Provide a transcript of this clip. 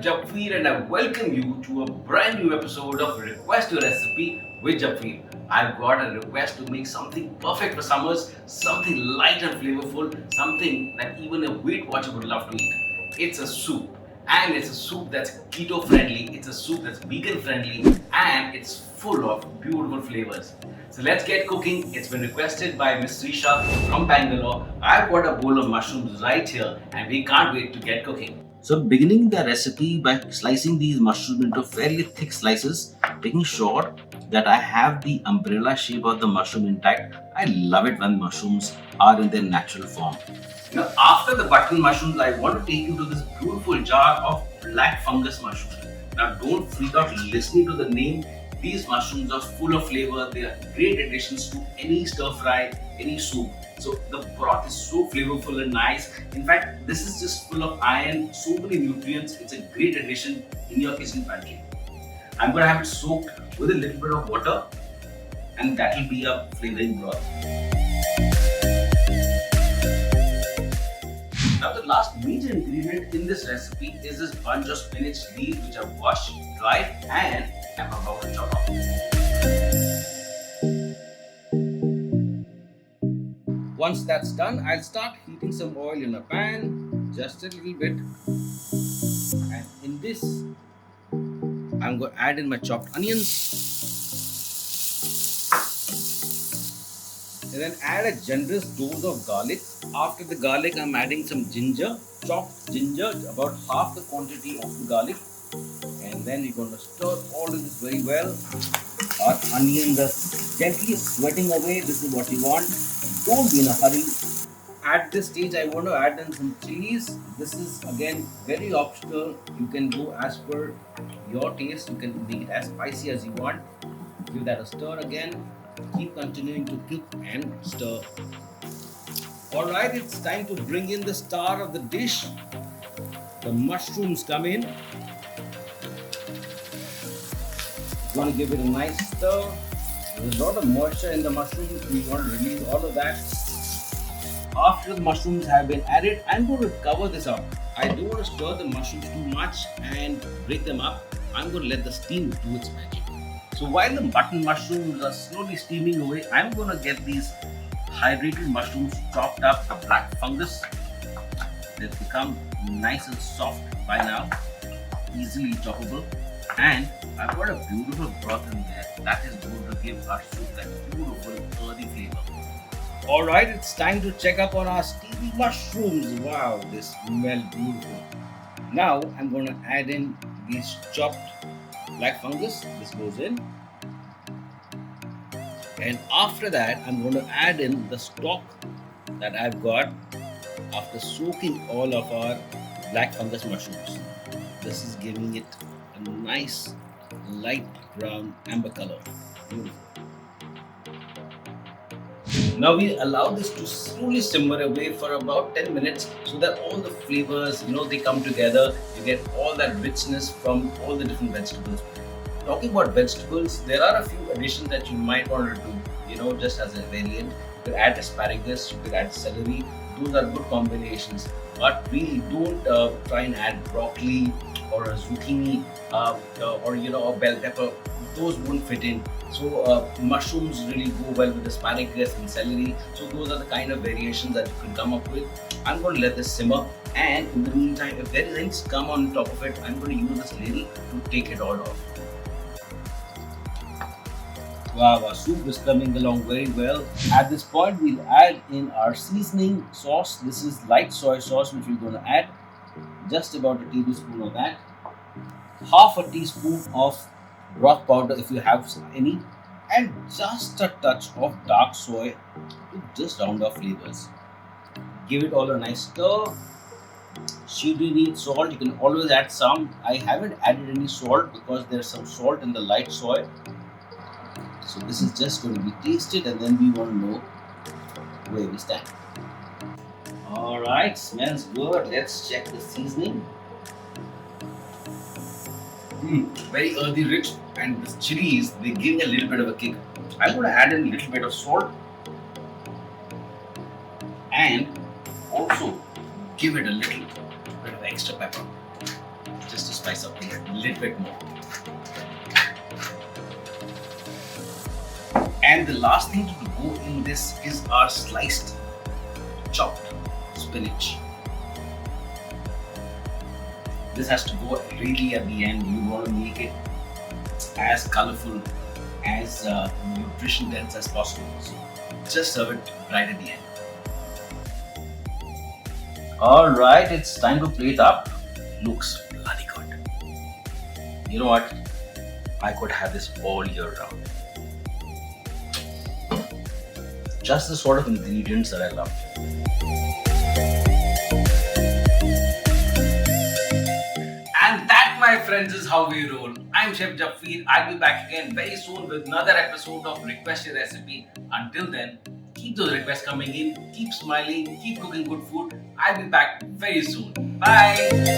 am Japveer and I welcome you to a brand new episode of Request a Recipe with Japveer. I've got a request to make something perfect for summers, something light and flavorful, something that even a Weight Watcher would love to eat. It's a soup, and it's a soup that's keto friendly, it's a soup that's vegan friendly, and it's full of beautiful flavors. So let's get cooking. It's been requested by Miss Srisha from Bangalore. I've got a bowl of mushrooms right here, and we can't wait to get cooking. So beginning the recipe by slicing these mushrooms into fairly thick slices, making sure that I have the umbrella shape of the mushroom intact. I love it when mushrooms are in their natural form. Now after the button mushrooms, I want to take you to this beautiful jar of black fungus mushrooms. Now don't freak out listening to the name. These mushrooms are full of flavor. They are great additions to any stir fry, any soup. So the broth is so flavorful and nice. In fact, this is just full of iron, so many nutrients. It's a great addition in your kitchen pantry. I'm going to have it soaked with a little bit of water, and that will be a flavoring broth. Now the last major ingredient in this recipe is this bunch of spinach leaves which are washed, dried, and I'm about to chop up. Once that's done, I'll start heating some oil in a pan, just a little bit. And in this, I'm going to add in my chopped onions. And then add a generous dose of garlic. After the garlic, I'm adding some ginger, chopped ginger, about half the quantity of the garlic. And then we're going to stir all of this very well. Our onions are gently sweating away. This is what you want. Don't be in a hurry. At this stage, I want to add in some chilies. This is again very optional. You can go as per your taste. You can make it as spicy as you want. Give that a stir again. Keep continuing to cook and stir. Alright, it's time to bring in the star of the dish. The mushrooms come in. Want to give it a nice stir. There's a lot of moisture in the mushrooms. We want to release all of that. After the mushrooms have been added, I'm going to cover this up. I don't want to stir the mushrooms too much and break them up. I'm going to let the steam do its magic. So while the button mushrooms are slowly steaming away, I'm going to get these hydrated mushrooms chopped up, the black fungus. They've become nice and soft by now, easily choppable. And I've got a beautiful broth in there that is going to give our soup that beautiful earthy flavor. Alright, it's time to check up on our steamy mushrooms. Wow, they smell beautiful. Now I'm going to add in these chopped black fungus. This goes in. And after that, I'm going to add in the stock that I've got after soaking all of our black fungus mushrooms. This is giving it a nice light brown amber color. Beautiful. Now we allow this to slowly simmer away for about 10 minutes so that all the flavors, they come together. You get all that richness from all the different vegetables. Talking about vegetables, there are a few additions that you might want to do, just as a variant. You could add asparagus, you could add celery. Those are good combinations. But really don't try and add broccoli or a zucchini or a bell pepper. Those won't fit in. So mushrooms really go well with asparagus and celery. So those are the kind of variations that you can come up with. I'm going to let this simmer, and in the meantime, if there is any scum on top of it, I'm going to use this ladle to take it all off. Wow, our soup is coming along very well. At this point, we'll add in our seasoning sauce. This is light soy sauce which we're going to add. Just about a tablespoon of that. Half a teaspoon of broth powder if you have any. And just a touch of dark soy to just round off flavors. Give it all a nice stir. Should you need salt, you can always add some. I haven't added any salt because there's some salt in the light soy. So this is just going to be tasted, and then we want to know where we stand. Alright, smells good. Let's check the seasoning. Very earthy, rich, and the chilies, they give a little bit of a kick. I'm going to add in a little bit of salt and also give it a little bit of extra pepper. Just a spice up things a little bit more. And the last thing to go in this is our sliced, chopped spinach. This has to go really at the end. You want to make it as colorful, as nutrition dense as possible. So just serve it right at the end. Alright, it's time to plate up. Looks bloody good. You know what? I could have this all year round. Just the sort of ingredients that I love. And that, my friends, is how we roll. I'm Chef Jafir. I'll be back again very soon with another episode of Request Your Recipe. Until then, keep those requests coming in, keep smiling, keep cooking good food. I'll be back very soon. Bye.